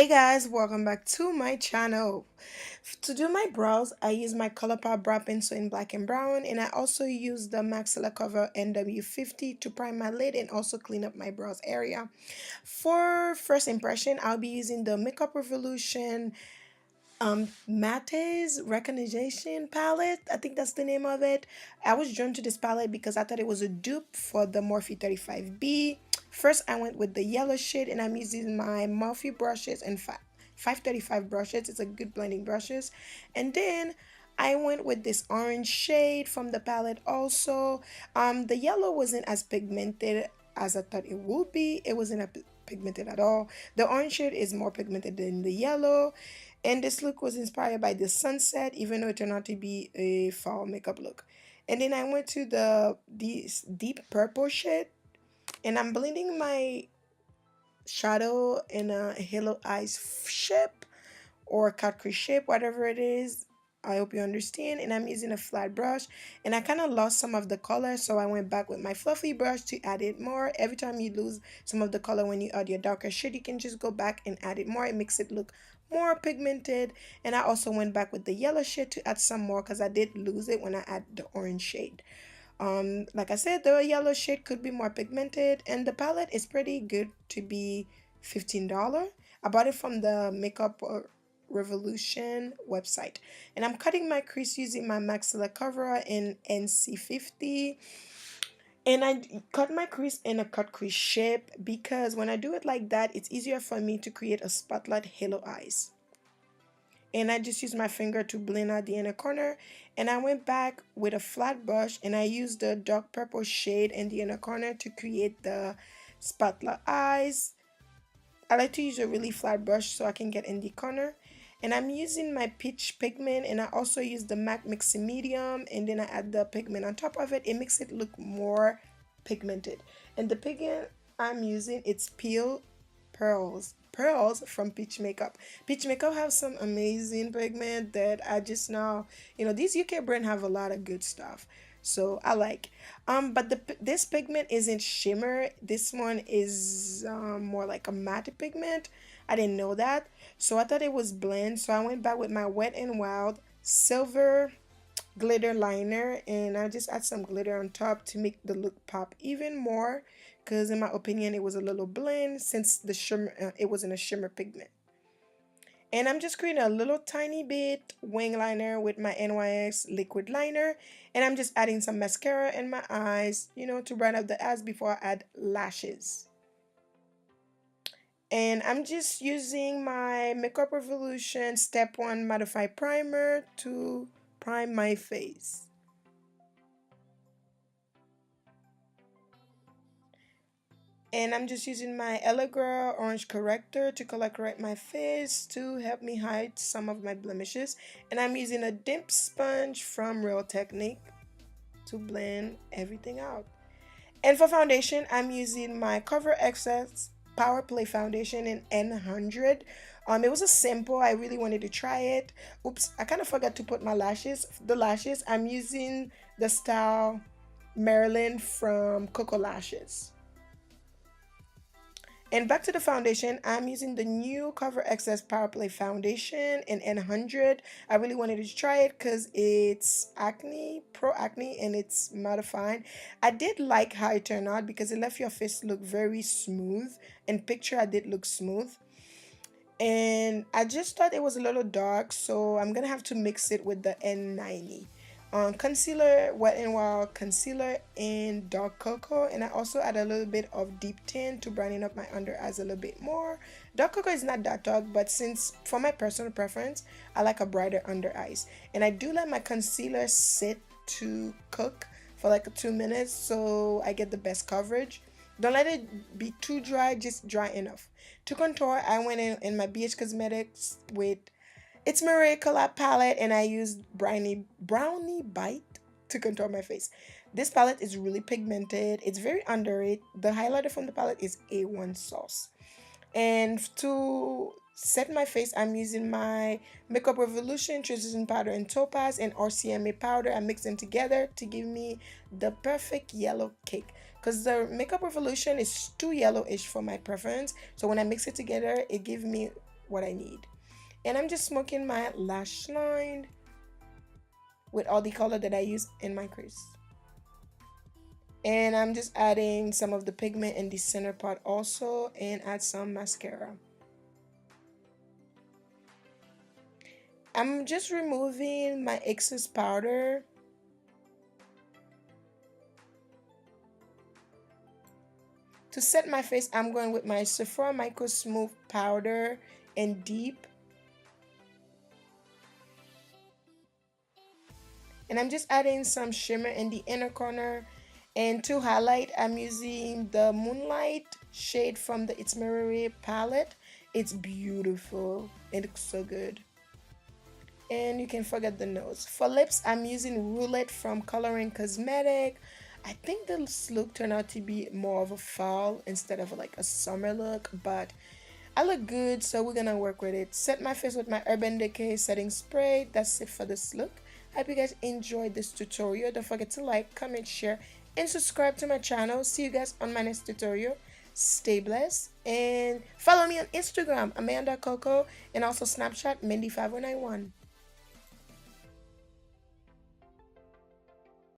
Hey guys, welcome back to my channel. To do my brows, I use my ColourPop brow pencil in black and brown, and I also use the Maxilla Cover NW50 to prime my lid and also clean up my brows area. For first impression, I'll be using the Makeup Revolution Matte's Recognition palette. I think that's the name of it. I was drawn to this palette because I thought it was a dupe for the Morphe 35B. First I went with the yellow shade, and I'm using my Morphe brushes and 535 brushes. It's a good blending brushes. And then I went with this orange shade from the palette also. The yellow wasn't as pigmented as I thought it would be. It wasn't pigmented at all. The orange shade is more pigmented than the yellow, and this look was inspired by the sunset, even though it turned out to be a fall makeup look. And then I went to this deep purple shade, and I'm blending my shadow in a halo eyes shape or cut crease shape, whatever it is. I hope you understand. And I'm using a flat brush, and I kind of lost some of the color, so I went back with my fluffy brush to add it more. Every time you lose some of the color when you add your darker shade, you can just go back and add it more. It makes it look more pigmented. And I also went back with the yellow shade to add some more because I did lose it when I add the orange shade. Like I said, the yellow shade could be more pigmented, and the palette is pretty good to be $15. I bought it from the Makeup Revolution website, and I'm cutting my crease using my Maxilla Cover in NC50. And I cut my crease in a cut crease shape because when I do it like that, it's easier for me to create a spotlight halo eyes. And I just used my finger to blend out the inner corner, and I went back with a flat brush and I used the dark purple shade in the inner corner to create the spotlight eyes. I like to use a really flat brush so I can get in the corner. And I'm using my peach pigment, and I also use the MAC Mixing Medium, and then I add the pigment on top of it. It makes it look more pigmented. And the pigment I'm using, it's Peel Pearls from Peach Makeup. Peach Makeup have some amazing pigment that I just now, these UK brand have a lot of good stuff. So I like. But this pigment isn't shimmer. This one is more like a matte pigment. I didn't know that, so I thought it was blend. So I went back with my Wet n Wild silver glitter liner, and I just add some glitter on top to make the look pop even more. Because in my opinion, it was a little blend since the shimmer, it wasn't a shimmer pigment. And I'm just creating a little tiny bit wing liner with my NYX liquid liner. And I'm just adding some mascara in my eyes, to brighten up the eyes before I add lashes. And I'm just using my Makeup Revolution Step 1 Mattify Primer to prime my face. And I'm just using my Elegir Orange Corrector to color correct my face to help me hide some of my blemishes. And I'm using a damp sponge from Real Technique to blend everything out. And for foundation, I'm using my Cover Excess Power Play Foundation in N100. It was a sample. I really wanted to try it. Oops, I kind of forgot to put my lashes. The lashes, I'm using the style Marilyn from Coco Lashes. And back to the foundation, I'm using the new Cover Excess Power Play Foundation in N100. I really wanted to try it because it's Pro Acne, and it's mattifying. I did like how it turned out because it left your face look very smooth. In picture, I did look smooth. And I just thought it was a little dark, so I'm gonna have to mix it with the N90. Concealer, Wet n Wild concealer in dark cocoa, and I also add a little bit of deep tint to brighten up my under eyes a little bit more. Dark cocoa is not that dark, but since for my personal preference, I like a brighter under eyes, and I do let my concealer sit to cook for like 2 minutes so I get the best coverage. Don't let it be too dry, just dry enough. To contour, I went in my BH Cosmetics with It's Marie Collab palette, and I used Brownie Bite to contour my face. This palette is really pigmented. It's very underrated. The highlighter from the palette is A1 Sauce. And to set my face, I'm using my Makeup Revolution Transition Powder in Topaz and RCMA powder. I mix them together to give me the perfect yellow cake. Because the Makeup Revolution is too yellowish for my preference. So when I mix it together, it gives me what I need. And I'm just smoking my lash line with all the color that I use in my crease. And I'm just adding some of the pigment in the center part also, and add some mascara. I'm just removing my excess powder. To set my face, I'm going with my Sephora Micro Smooth Powder in Deep. And I'm just adding some shimmer in the inner corner. And to highlight, I'm using the Moonlight shade from the It's Mirror palette. It's beautiful. It looks so good. And you can forget the nose. For lips, I'm using Roulette from Coloring Cosmetic. I think this look turned out to be more of a fall instead of like a summer look, but I look good, so we're gonna work with it. Set my face with my Urban Decay setting spray. That's it for this look. I hope you guys enjoyed this tutorial. Don't forget to like, comment, share, and subscribe to my channel. See you guys on my next tutorial. Stay blessed, and follow me on Instagram, amanda.koko, and also Snapchat, Mindy5091.